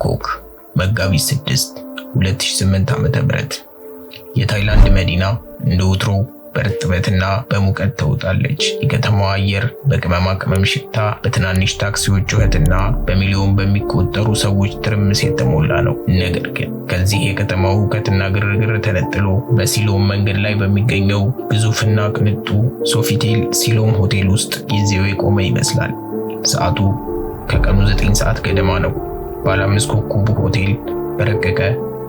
ባንኮክ መጋቢት 6 2008 ዓ.ም። የታይላንድ መዲና እንደ ወትሮው በርጥበትና በሙቀት ተውጣለች። የከተማዋ አየር በቅመማ ቅመም ሽታ፣ በትናንሽ ታክሲዎች ጩኸትና በሚሊዮን በሚቆጠሩ ሰዎች ትርምስ የተሞላ ነው። ነገር ግን ከዚህ የከተማ ሁከትና ግርግር ተነጥሎ በሲሎም መንገድ ላይ በሚገኘው ግዙፍና ቅንጡ ሶፊቴል ሲሎም ሆቴል ውስጥ ጊዜው የቆመ ይመስላል። ሰዓቱ ከቀኑ 9 ሰዓት ገደማ ነው። ባለ 5 ኮከብ ሆቴል በረቀቀ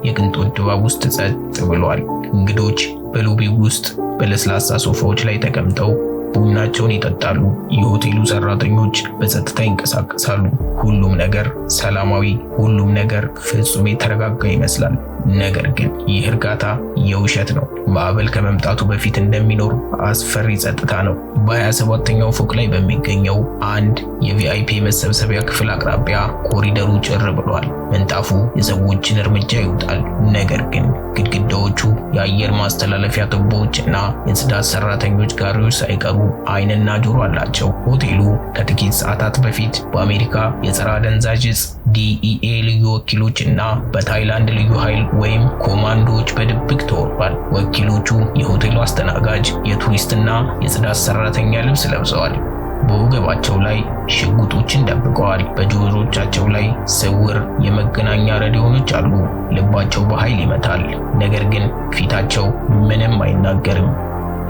የቅንጦት ድባብ ውስጥ ጸጥ ብሏል። እንግዶች በሎቢው ውስጥ በለስላሳ ሶፋዎች ላይ ተቀምጠው ቡናቸውን ይጠጣሉ። የሆቴሉ ሰራተኞች በጸጥታ ይንቀሳቀሳሉ። ሁሉም ነገር ሰላማዊ፣ ሁሉም ነገር ፍጹም የተረጋጋ ይመስላል። ነገር ግን ይህ እርጋታ የውሸት ነው። ማዕበል ከመምጣቱ በፊት እንደሚኖር አስፈሪ ጸጥታ ነው። በ27ኛው ፎቅ ላይ በሚገኘው አንድ የቪአይፒ መሰብሰቢያ ክፍል አቅራቢያ ኮሪደሩ ጭር ብሏል። ምንጣፉ የሰዎችን እርምጃ ይውጣል። ነገር ግን ግድግዳዎቹ የአየር ማስተላለፊያ ቱቦዎችና የጽዳት ሰራተኞች ጋሪዎች ሳይቀሩ ዓይንና ጆሮ አላቸው። ሆቴሉ ከጥቂት ሰዓታት በፊት በአሜሪካ የጸረ አደንዛዥ ዕፅ DEA ልዩ ወኪሎችና በታይላንድ ልዩ ኃይል ወይም ኮማንዶዎች በድብቅ ተወሯል። ወኪሎቹ የሆቴሉ አስተናጋጅ፣ የቱሪስትና የጽዳት ሰራተኛ ልብስ ለብሰዋል። በወገባቸው ላይ ሽጉጦችን ደብቀዋል። በጆሮቻቸው ላይ ስውር የመገናኛ ሬዲዮኖች አሉ። ልባቸው በኃይል ይመታል፣ ነገር ግን ፊታቸው ምንም አይናገርም።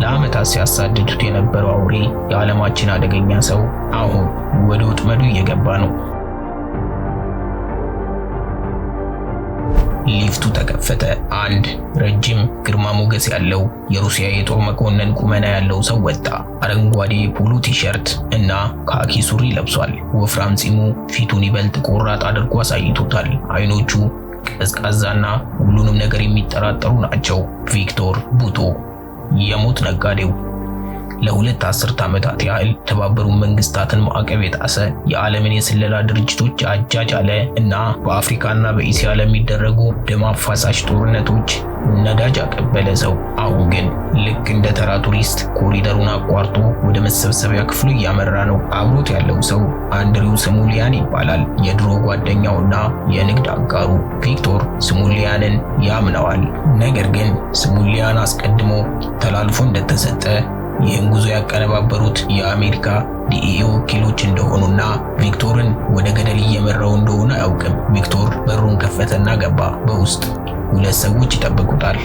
ለዓመታት ሲያሳድዱት የነበረው አውሬ፣ የዓለማችን አደገኛ ሰው አሁን ወደ ወጥመዱ እየገባ ነው። ሊፍቱ ተከፈተ። አንድ ረጅም ግርማ ሞገስ ያለው የሩሲያ የጦር መኮንን ቁመና ያለው ሰው ወጣ። አረንጓዴ የፖሎ ቲሸርት እና ካኪ ሱሪ ለብሷል። ወፍራም ፂሙ ፊቱን ይበልጥ ቆራጥ አድርጎ አሳይቶታል። አይኖቹ ቀዝቃዛና ሁሉንም ነገር የሚጠራጠሩ ናቸው። ቪክቶር ቡቶ፣ የሞት ነጋዴው፣ ለሁለት አስርት ዓመታት ያህል የተባበሩት መንግስታትን ማዕቀብ የጣሰ የዓለምን የስለላ ድርጅቶች አጃጃለ እና በአፍሪካና በእስያ ለሚደረጉ ደም አፋሳሽ ጦርነቶች ነዳጅ አቀበለ ሰው። አሁን ግን ልክ እንደ ተራ ቱሪስት ኮሪደሩን አቋርጦ ወደ መሰብሰቢያ ክፍሉ እያመራ ነው። አብሮት ያለው ሰው አንድሪው ስሙሊያን ይባላል። የድሮ ጓደኛውና የንግድ አጋሩ። ቪክቶር ስሙሊያንን ያምነዋል። ነገር ግን ስሙሊያን አስቀድሞ ተላልፎ እንደተሰጠ ይህን ጉዞ ያቀነባበሩት የአሜሪካ DEA ወኪሎች እንደሆኑና ቪክቶርን ወደ ገደል እየመራው እንደሆነ አያውቅም። ቪክቶር በሩን ከፈተና ገባ። በውስጥ ሁለት ሰዎች ይጠብቁታል።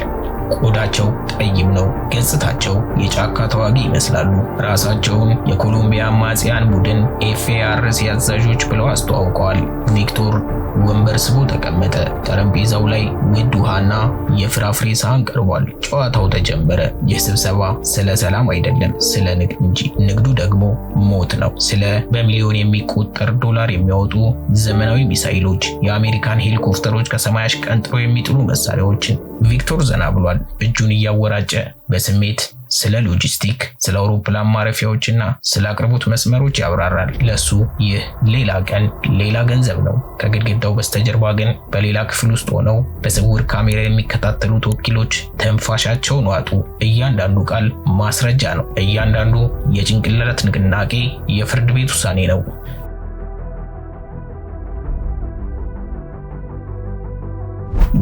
ቆዳቸው ጠይም ነው። ገጽታቸው የጫካ ተዋጊ ይመስላሉ። ራሳቸውን የኮሎምቢያ አማጽያን ቡድን FARC አዛዦች ብለው አስተዋውቀዋል። ቪክቶር ወንበር ስቦ ተቀመጠ። ጠረጴዛው ላይ ውድ ውሃና የፍራፍሬ ሳህን ቀርቧል። ጨዋታው ተጀመረ። ይህ ስብሰባ ስለ ሰላም አይደለም፣ ስለ ንግድ እንጂ። ንግዱ ደግሞ ሞት ነው። ስለ በሚሊዮን የሚቆጠር ዶላር የሚያወጡ ዘመናዊ ሚሳኤሎች፣ የአሜሪካን ሄሊኮፕተሮች ከሰማይ አሽቀንጥረው የሚጥሉ መሳሪያዎችን። ቪክቶር ዘና ብሏል። እጁን እያወራጨ በስሜት ስለ ሎጂስቲክ፣ ስለ አውሮፕላን ማረፊያዎችና ስለ አቅርቦት መስመሮች ያብራራል። ለሱ ይህ ሌላ ቀን፣ ሌላ ገንዘብ ነው። ከግድግዳው በስተጀርባ ግን በሌላ ክፍል ውስጥ ሆነው በስውር ካሜራ የሚከታተሉት ወኪሎች ተንፋሻቸውን ዋጡ። እያንዳንዱ ቃል ማስረጃ ነው። እያንዳንዱ የጭንቅላት ንቅናቄ የፍርድ ቤት ውሳኔ ነው።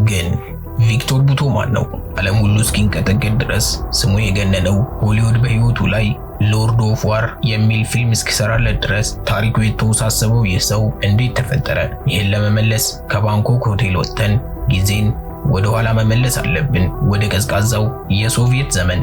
ግን ቪክቶር ቡቶ ማን ነው? ዓለም ሁሉ እስኪንቀጠቀጥ ድረስ ስሙ የገነነው ሆሊውድ በህይወቱ ላይ ሎርድ ኦፍ ዋር የሚል ፊልም እስኪሰራለት ድረስ ታሪኩ የተወሳሰበው ይህ ሰው እንዴት ተፈጠረ? ይህን ለመመለስ ከባንኮክ ሆቴል ወጥተን ጊዜን ወደ ኋላ መመለስ አለብን፣ ወደ ቀዝቃዛው የሶቪየት ዘመን።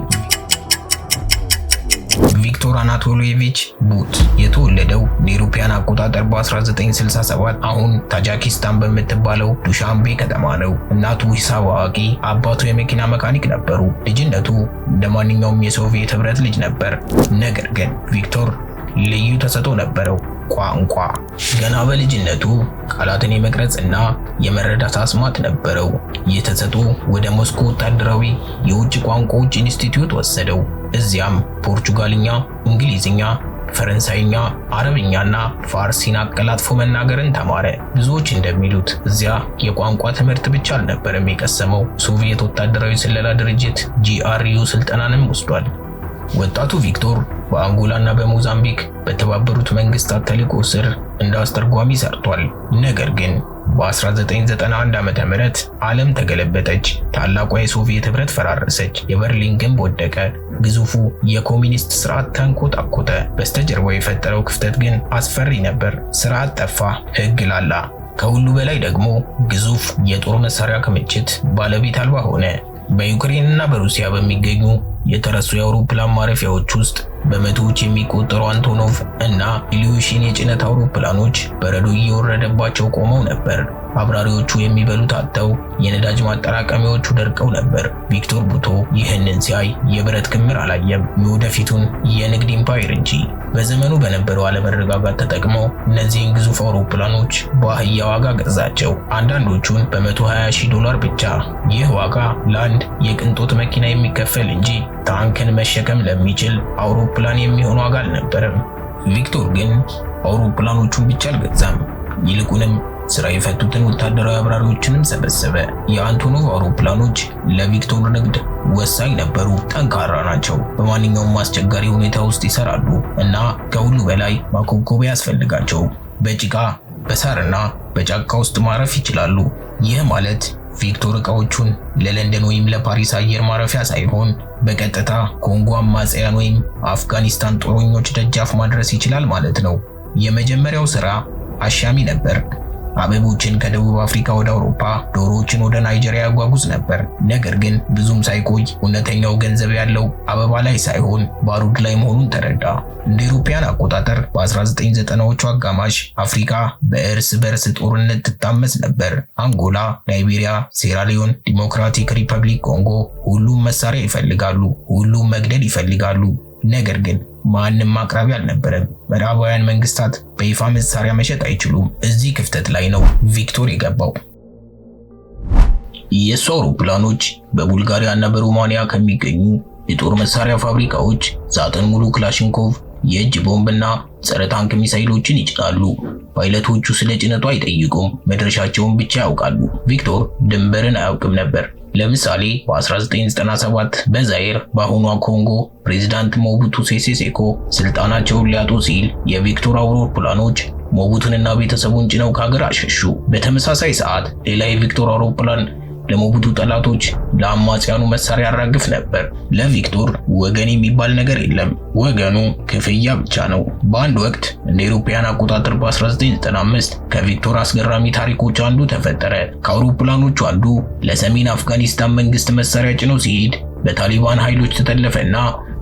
ቪክቶር አናቶሊየቪች ቡት የተወለደው በአውሮፓውያን አቆጣጠር በ1967 አሁን ታጂኪስታን በምትባለው ዱሻንቤ ከተማ ነው። እናቱ ሂሳብ አዋቂ፣ አባቱ የመኪና መካኒክ ነበሩ። ልጅነቱ እንደ ማንኛውም የሶቪየት ህብረት ልጅ ነበር። ነገር ግን ቪክቶር ልዩ ተሰጥኦ ነበረው። ቋንቋ። ገና በልጅነቱ ቃላትን የመቅረጽ እና የመረዳት አስማት ነበረው። ይህ ተሰጥኦ ወደ ሞስኮ ወታደራዊ የውጭ ቋንቋዎች ኢንስቲትዩት ወሰደው። እዚያም ፖርቹጋልኛ፣ እንግሊዝኛ፣ ፈረንሳይኛ፣ አረብኛና ፋርሲን አቀላጥፎ መናገርን ተማረ። ብዙዎች እንደሚሉት እዚያ የቋንቋ ትምህርት ብቻ አልነበረም የቀሰመው፣ ሶቪየት ወታደራዊ ስለላ ድርጅት GRU ስልጠናንም ወስዷል። ወጣቱ ቪክቶር በአንጎላና በሞዛምቢክ በተባበሩት መንግስታት ተልዕኮ ስር እንደ አስተርጓሚ ሰርቷል። ነገር ግን በ1991 ዓመተ ምህረት ዓለም ተገለበጠች። ታላቋ የሶቪየት ህብረት ፈራረሰች። የበርሊን ግንብ ወደቀ። ግዙፉ የኮሚኒስት ስርዓት ተንኮታኮተ። በስተጀርባው የፈጠረው ክፍተት ግን አስፈሪ ነበር። ስርዓት ጠፋ፣ ህግ ላላ። ከሁሉ በላይ ደግሞ ግዙፍ የጦር መሳሪያ ክምችት ባለቤት አልባ ሆነ። በዩክሬንና በሩሲያ በሚገኙ የተረሱ የአውሮፕላን ማረፊያዎች ውስጥ በመቶዎች የሚቆጠሩ አንቶኖቭ እና ኢሊዩሽን የጭነት አውሮፕላኖች በረዶ እየወረደባቸው ቆመው ነበር። አብራሪዎቹ የሚበሉት አጥተው የነዳጅ ማጠራቀሚያዎቹ ደርቀው ነበር። ቪክቶር ቡቶ ይህንን ሲያይ የብረት ክምር አላየም፣ የወደፊቱን የንግድ ኢምፓየር እንጂ። በዘመኑ በነበረው አለመረጋጋት ተጠቅመው እነዚህን ግዙፍ አውሮፕላኖች በአህያ ዋጋ ገዛቸው፣ አንዳንዶቹን $120,000 ብቻ። ይህ ዋጋ ለአንድ የቅንጦት መኪና የሚከፈል እንጂ ታንክን መሸከም ለሚችል አውሮፕላን የሚሆን ዋጋ አልነበረም። ቪክቶር ግን አውሮፕላኖቹን ብቻ አልገዛም፣ ይልቁንም ስራ የፈቱትን ወታደራዊ አብራሪዎችንም ሰበሰበ። የአንቶኖቭ አውሮፕላኖች ለቪክቶር ንግድ ወሳኝ ነበሩ። ጠንካራ ናቸው፣ በማንኛውም አስቸጋሪ ሁኔታ ውስጥ ይሰራሉ እና ከሁሉ በላይ ማኮብኮቢያ ያስፈልጋቸው። በጭቃ በሳርና በጫካ ውስጥ ማረፍ ይችላሉ። ይህ ማለት ቪክቶር ዕቃዎቹን ለለንደን ወይም ለፓሪስ አየር ማረፊያ ሳይሆን በቀጥታ ኮንጎ አማጽያን ወይም አፍጋኒስታን ጦረኞች ደጃፍ ማድረስ ይችላል ማለት ነው። የመጀመሪያው ስራ አሻሚ ነበር። አበቦችን ከደቡብ አፍሪካ ወደ አውሮፓ፣ ዶሮዎችን ወደ ናይጄሪያ ያጓጉዝ ነበር። ነገር ግን ብዙም ሳይቆይ እውነተኛው ገንዘብ ያለው አበባ ላይ ሳይሆን ባሩድ ላይ መሆኑን ተረዳ። እንደ አውሮፓውያን አቆጣጠር በ1990ዎቹ አጋማሽ አፍሪካ በእርስ በርስ ጦርነት ትታመስ ነበር። አንጎላ፣ ናይጄሪያ፣ ሴራሊዮን፣ ዲሞክራቲክ ሪፐብሊክ ኮንጎ፣ ሁሉም መሳሪያ ይፈልጋሉ፣ ሁሉም መግደል ይፈልጋሉ። ነገር ግን ማንም አቅራቢ አልነበረም። ምዕራባውያን መንግስታት በይፋ መሳሪያ መሸጥ አይችሉም። እዚህ ክፍተት ላይ ነው ቪክቶር የገባው። የሱ አውሮፕላኖች በቡልጋሪያ እና በሮማኒያ ከሚገኙ የጦር መሳሪያ ፋብሪካዎች ሳጥን ሙሉ ክላሽንኮቭ፣ የእጅ ቦምብና ጸረ ታንክ ሚሳይሎችን ይጭናሉ። ፓይለቶቹ ስለ ጭነቱ አይጠይቁም፣ መድረሻቸውን ብቻ ያውቃሉ። ቪክቶር ድንበርን አያውቅም ነበር። ለምሳሌ በ1997 በዛይር በአሁኗ ኮንጎ ፕሬዝዳንት ሞቡቱ ሴሴ ሴኮ ስልጣናቸውን ሊያጡ ሲል የቪክቶር አውሮፕላኖች ሞቡቱንና ቤተሰቡን ጭነው ከሀገር አሸሹ። በተመሳሳይ ሰዓት ሌላ የቪክቶር አውሮፕላን ለሞቡቱ ጠላቶች ለአማጽያኑ መሳሪያ ያራግፍ ነበር። ለቪክቶር ወገን የሚባል ነገር የለም፣ ወገኑ ክፍያ ብቻ ነው። በአንድ ወቅት እንደ አውሮፓውያን አቆጣጠር በ1995 ከቪክቶር አስገራሚ ታሪኮች አንዱ ተፈጠረ። ከአውሮፕላኖቹ አንዱ ለሰሜን አፍጋኒስታን መንግስት መሳሪያ ጭኖ ሲሄድ በታሊባን ኃይሎች ተጠለፈና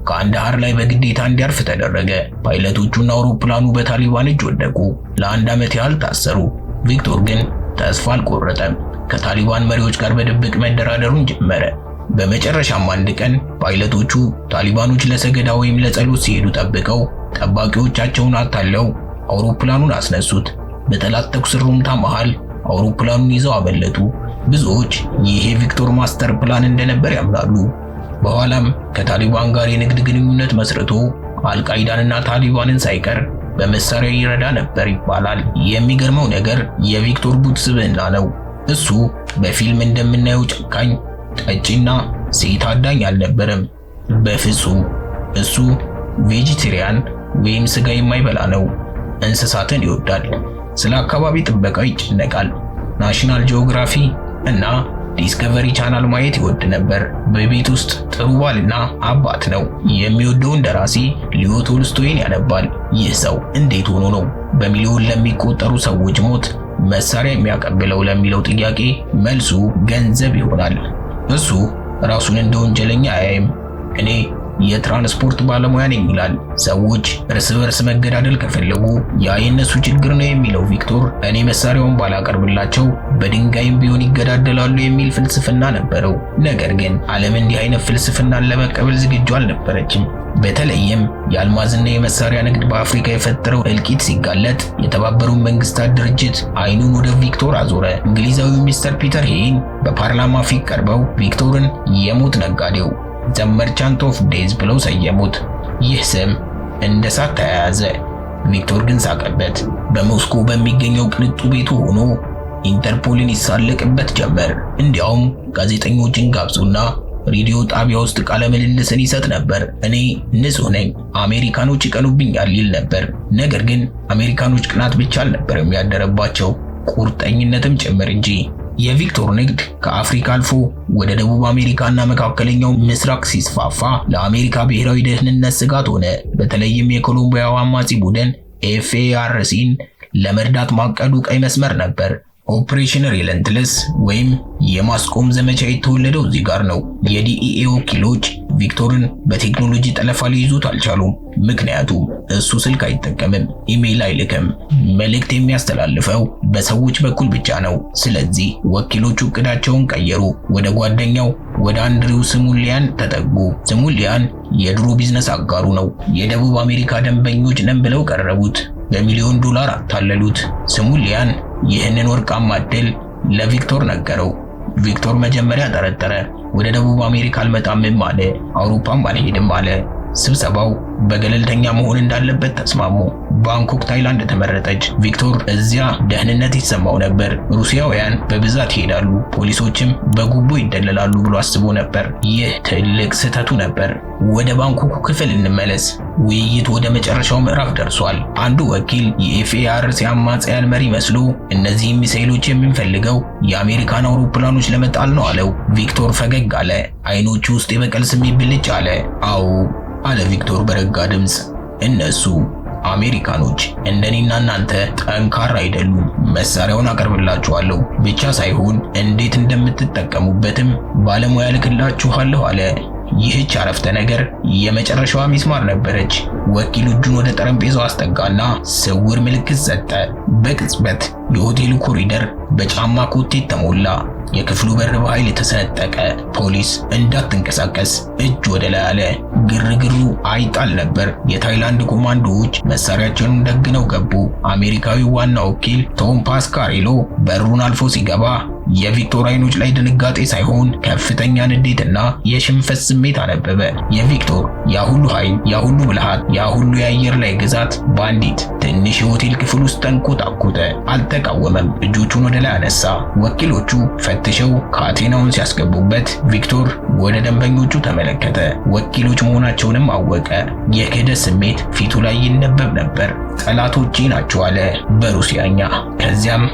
ከአንዳሃር ላይ በግዴታ እንዲያርፍ ተደረገ። ፓይለቶቹና አውሮፕላኑ በታሊባን እጅ ወደቁ። ለ1 ዓመት ያህል ታሰሩ። ቪክቶር ግን ተስፋ አልቆረጠም። ከታሊባን መሪዎች ጋር በድብቅ መደራደሩን ጀመረ። በመጨረሻም አንድ ቀን ፓይለቶቹ ታሊባኖች ለሰገዳ ወይም ለጸሎት ሲሄዱ ጠብቀው ጠባቂዎቻቸውን አታለው አውሮፕላኑን አስነሱት። በጠላት ተኩስ ሩምታ መሃል አውሮፕላኑን ይዘው አመለጡ። ብዙዎች ይሄ ቪክቶር ማስተር ፕላን እንደነበር ያምናሉ። በኋላም ከታሊባን ጋር የንግድ ግንኙነት መስርቶ አልቃይዳንና ታሊባንን ሳይቀር በመሳሪያ ይረዳ ነበር ይባላል። የሚገርመው ነገር የቪክቶር ቡት ስብዕና ነው። እሱ በፊልም እንደምናየው ጨካኝ፣ ጠጪና ሴት አዳኝ አልነበረም። በፍጹም። እሱ ቬጂቴሪያን ወይም ስጋ የማይበላ ነው። እንስሳትን ይወዳል። ስለ አካባቢ ጥበቃ ይጨነቃል። ናሽናል ጂኦግራፊ እና ዲስከቨሪ ቻናል ማየት ይወድ ነበር። በቤት ውስጥ ጥሩ ባልና አባት ነው። የሚወደውን ደራሲ ሊዮ ቶልስቶይን ያነባል። ይህ ሰው እንዴት ሆኖ ነው በሚሊዮን ለሚቆጠሩ ሰዎች ሞት መሳሪያ የሚያቀብለው ለሚለው ጥያቄ መልሱ ገንዘብ ይሆናል። እሱ ራሱን እንደ ወንጀለኛ አያይም። እኔ የትራንስፖርት ባለሙያ ነኝ ይላል። ሰዎች እርስ በርስ መገዳደል ከፈለጉ ያ የነሱ ችግር ነው የሚለው ቪክቶር እኔ መሳሪያውን ባላቀርብላቸው በድንጋይም ቢሆን ይገዳደላሉ የሚል ፍልስፍና ነበረው። ነገር ግን ዓለም እንዲህ አይነት ፍልስፍናን ለመቀበል ዝግጁ አልነበረችም። በተለይም የአልማዝና የመሳሪያ ንግድ በአፍሪካ የፈጠረው እልቂት ሲጋለጥ የተባበሩት መንግስታት ድርጅት አይኑን ወደ ቪክቶር አዞረ። እንግሊዛዊው ሚስተር ፒተር ሄይን በፓርላማ ፊት ቀርበው ቪክቶርን የሞት ነጋዴው ዘ መርቻንት ኦፍ ዴዝ ብለው ሰየሙት። ይህ ስም እንደ ሳት ተያያዘ። ቪክቶር ግን ሳቀበት። በሞስኮ በሚገኘው ቅንጡ ቤቱ ሆኖ ኢንተርፖልን ይሳለቅበት ጀመር። እንዲያውም ጋዜጠኞችን ጋብዞና ሬዲዮ ጣቢያ ውስጥ ቃለ ምልልስን ይሰጥ ነበር። እኔ ንጹህ ነኝ፣ አሜሪካኖች ይቀኑብኛል ይል ነበር። ነገር ግን አሜሪካኖች ቅናት ብቻ አልነበረም ያደረባቸው፣ ቁርጠኝነትም ጭምር እንጂ። የቪክቶር ንግድ ከአፍሪካ አልፎ ወደ ደቡብ አሜሪካና መካከለኛው ምስራቅ ሲስፋፋ ለአሜሪካ ብሔራዊ ደህንነት ስጋት ሆነ። በተለይም የኮሎምቢያው አማጺ ቡድን ኤፍኤአርሲን ለመርዳት ማቀዱ ቀይ መስመር ነበር። ኦፕሬሽን ሪለንትለስ ወይም የማስቆም ዘመቻ የተወለደው እዚህ ጋር ነው። የዲኢኤ ወኪሎች ቪክቶርን በቴክኖሎጂ ጠለፋ ሊይዙት አልቻሉም። ምክንያቱም እሱ ስልክ አይጠቀምም፣ ኢሜይል አይልክም፣ መልእክት የሚያስተላልፈው በሰዎች በኩል ብቻ ነው። ስለዚህ ወኪሎቹ እቅዳቸውን ቀየሩ። ወደ ጓደኛው ወደ አንድሪው ስሙሊያን ተጠጉ። ስሙሊያን የድሮ ቢዝነስ አጋሩ ነው። የደቡብ አሜሪካ ደንበኞች ነን ብለው ቀረቡት። በሚሊዮን ዶላር አታለሉት። ስሙሊያን ይህንን ወርቃማ ዕድል ለቪክቶር ነገረው። ቪክቶር መጀመሪያ ጠረጠረ። ወደ ደቡብ አሜሪካ አልመጣምም አለ። አውሮፓም አልሄድም አለ። ስብሰባው በገለልተኛ መሆን እንዳለበት ተስማሙ። ባንኮክ ታይላንድ ተመረጠች። ቪክቶር እዚያ ደህንነት ይሰማው ነበር። ሩሲያውያን በብዛት ይሄዳሉ፣ ፖሊሶችም በጉቦ ይደለላሉ ብሎ አስቦ ነበር። ይህ ትልቅ ስህተቱ ነበር። ወደ ባንኮክ ክፍል እንመለስ። ውይይቱ ወደ መጨረሻው ምዕራፍ ደርሷል። አንዱ ወኪል የኤፍኤአርሲ አማጽያን መሪ መስሎ እነዚህ ሚሳኤሎች የምንፈልገው የአሜሪካን አውሮፕላኖች ለመጣል ነው አለው። ቪክቶር ፈገግ አለ። አይኖቹ ውስጥ የበቀል ስሜት ብልጭ አለ። አዎ አለ ቪክቶር በረጋ ድምፅ። እነሱ አሜሪካኖች እንደኔና እናንተ ጠንካራ አይደሉም። መሳሪያውን አቀርብላችኋለሁ ብቻ ሳይሆን እንዴት እንደምትጠቀሙበትም ባለሙያ ልክላችኋለሁ አለ። ይህች አረፍተ ነገር የመጨረሻዋ ሚስማር ነበረች። ወኪሉ እጁን ወደ ጠረጴዛው አስጠጋና ስውር ምልክት ሰጠ። በቅጽበት የሆቴሉ ኮሪደር በጫማ ኮቴ ተሞላ። የክፍሉ በር በኃይል የተሰነጠቀ። ፖሊስ እንዳትንቀሳቀስ እጅ ወደ ላይ አለ። ግርግሩ አይጣል ነበር። የታይላንድ ኮማንዶዎች መሳሪያቸውን ደግነው ገቡ። አሜሪካዊው ዋና ወኪል ቶም ፓስካሬሎ በሩን አልፎ ሲገባ የቪክቶር አይኖች ላይ ድንጋጤ ሳይሆን ከፍተኛ ንዴትና የሽንፈት ስሜት አነበበ። የቪክቶር ያ ሁሉ ኃይል፣ ያ ሁሉ ብልሃት፣ ያ ሁሉ የአየር ላይ ግዛት በአንዲት ትንሽ የሆቴል ክፍል ውስጥ ተንኮታኮተ። አልተቃወመም። እጆቹን ወደ ላይ አነሳ። ወኪሎቹ ፈትሸው ካቴናውን ሲያስገቡበት ቪክቶር ወደ ደንበኞቹ ተመለከተ። ወኪሎች መሆናቸውንም አወቀ። የክህደት ስሜት ፊቱ ላይ ይነበብ ነበር። ጠላቶቼ ናቸው አለ በሩሲያኛ። ከዚያም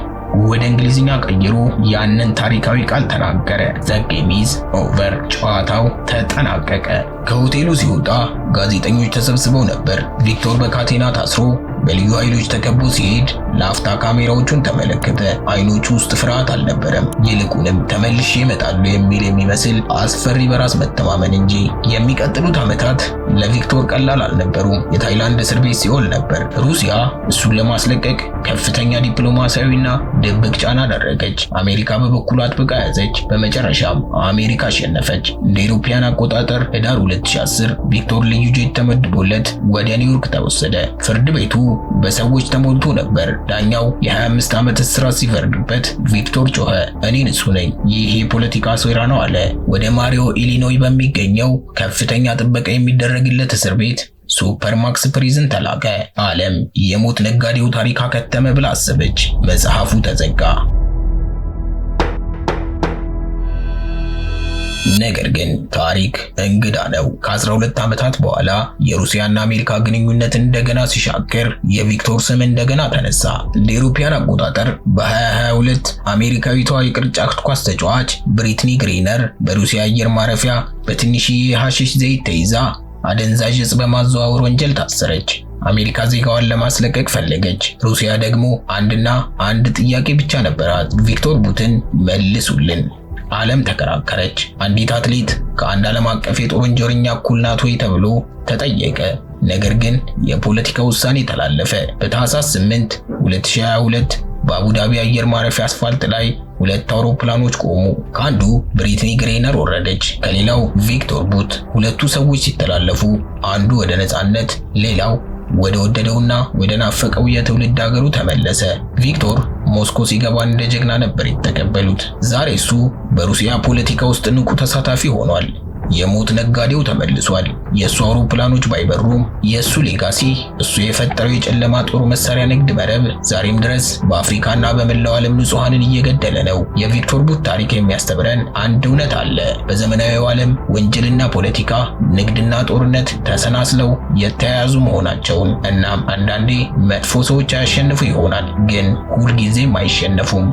ወደ እንግሊዝኛ ቀይሮ ያንን ታሪካዊ ቃል ተናገረ። ዘ ጌም ኢዝ ኦቨር። ጨዋታው ተጠናቀቀ። ከሆቴሉ ሲወጣ ጋዜጠኞች ተሰብስበው ነበር። ቪክቶር በካቴና ታስሮ በልዩ ኃይሎች ተከቦ ሲሄድ ለአፍታ ካሜራዎቹን ተመለከተ። አይኖቹ ውስጥ ፍርሃት አልነበረም፣ ይልቁንም ተመልሼ እመጣለሁ የሚል የሚመስል አስፈሪ በራስ መተማመን እንጂ። የሚቀጥሉት ዓመታት ለቪክቶር ቀላል አልነበሩም። የታይላንድ እስር ቤት ሲኦል ነበር። ሩሲያ እሱን ለማስለቀቅ ከፍተኛ ዲፕሎማሲያዊና ድብቅ ጫና አደረገች። አሜሪካ በበኩሏ አጥብቃ ያዘች። በመጨረሻም አሜሪካ አሸነፈች። እንደ አውሮፓውያን አቆጣጠር ህዳር 2010 ቪክቶር ልዩ ጄት ተመድቦለት ወደ ኒውዮርክ ተወሰደ። ፍርድ ቤቱ በሰዎች ተሞልቶ ነበር። ዳኛው የ25 ዓመት እስራት ሲፈርድበት ቪክቶር ጮኸ፣ እኔ ንጹህ ነኝ፣ ይህ የፖለቲካ ሴራ ነው አለ። ወደ ማሪዮ ኢሊኖይ በሚገኘው ከፍተኛ ጥበቃ የሚደረግለት እስር ቤት ሱፐርማክስ ፕሪዝን ተላከ። ዓለም የሞት ነጋዴው ታሪክ አከተመ ብላ አሰበች። መጽሐፉ ተዘጋ። ነገር ግን ታሪክ እንግዳ ነው። ከ12 ዓመታት በኋላ የሩሲያና አሜሪካ ግንኙነት እንደገና ሲሻከር የቪክቶር ስም እንደገና ተነሳ። እንደ አውሮፓውያን አቆጣጠር በ2022 አሜሪካዊቷ የቅርጫት ኳስ ተጫዋች ብሪትኒ ግሪነር በሩሲያ አየር ማረፊያ በትንሽዬ የሐሺሽ ዘይት ተይዛ አደንዛዥ ዕፅ በማዘዋወር ወንጀል ታሰረች። አሜሪካ ዜጋዋን ለማስለቀቅ ፈለገች። ሩሲያ ደግሞ አንድ ጥያቄ ብቻ ነበራት፣ ቪክቶር ቡትን መልሱልን። ዓለም ተከራከረች። አንዲት አትሌት ከአንድ ዓለም አቀፍ የጦር ወንጀለኛ እኩል ናት ወይ ተብሎ ተጠየቀ። ነገር ግን የፖለቲካ ውሳኔ ተላለፈ። በታህሳስ 8 2022 በአቡዳቢ አየር ማረፊያ አስፋልት ላይ ሁለት አውሮፕላኖች ቆሙ። ከአንዱ ብሪትኒ ግሬነር ወረደች፣ ከሌላው ቪክቶር ቡት። ሁለቱ ሰዎች ሲተላለፉ አንዱ ወደ ነፃነት፣ ሌላው ወደ ወደደውና ወደ ናፈቀው የትውልድ ሀገሩ ተመለሰ። ቪክቶር ሞስኮ ሲገባ እንደ ጀግና ነበር የተቀበሉት። ዛሬ እሱ በሩሲያ ፖለቲካ ውስጥ ንቁ ተሳታፊ ሆኗል። የሞት ነጋዴው ተመልሷል። የእሱ አውሮፕላኖች ባይበሩም የእሱ ሌጋሲ፣ እሱ የፈጠረው የጨለማ ጦር መሳሪያ ንግድ መረብ ዛሬም ድረስ በአፍሪካና በመላው ዓለም ንጹሃንን እየገደለ ነው። የቪክቶር ቡት ታሪክ የሚያስተምረን አንድ እውነት አለ። በዘመናዊው ዓለም ወንጀልና ፖለቲካ፣ ንግድና ጦርነት ተሰናስለው የተያያዙ መሆናቸውን። እናም አንዳንዴ መጥፎ ሰዎች ያሸንፉ ይሆናል፣ ግን ሁልጊዜም አይሸነፉም።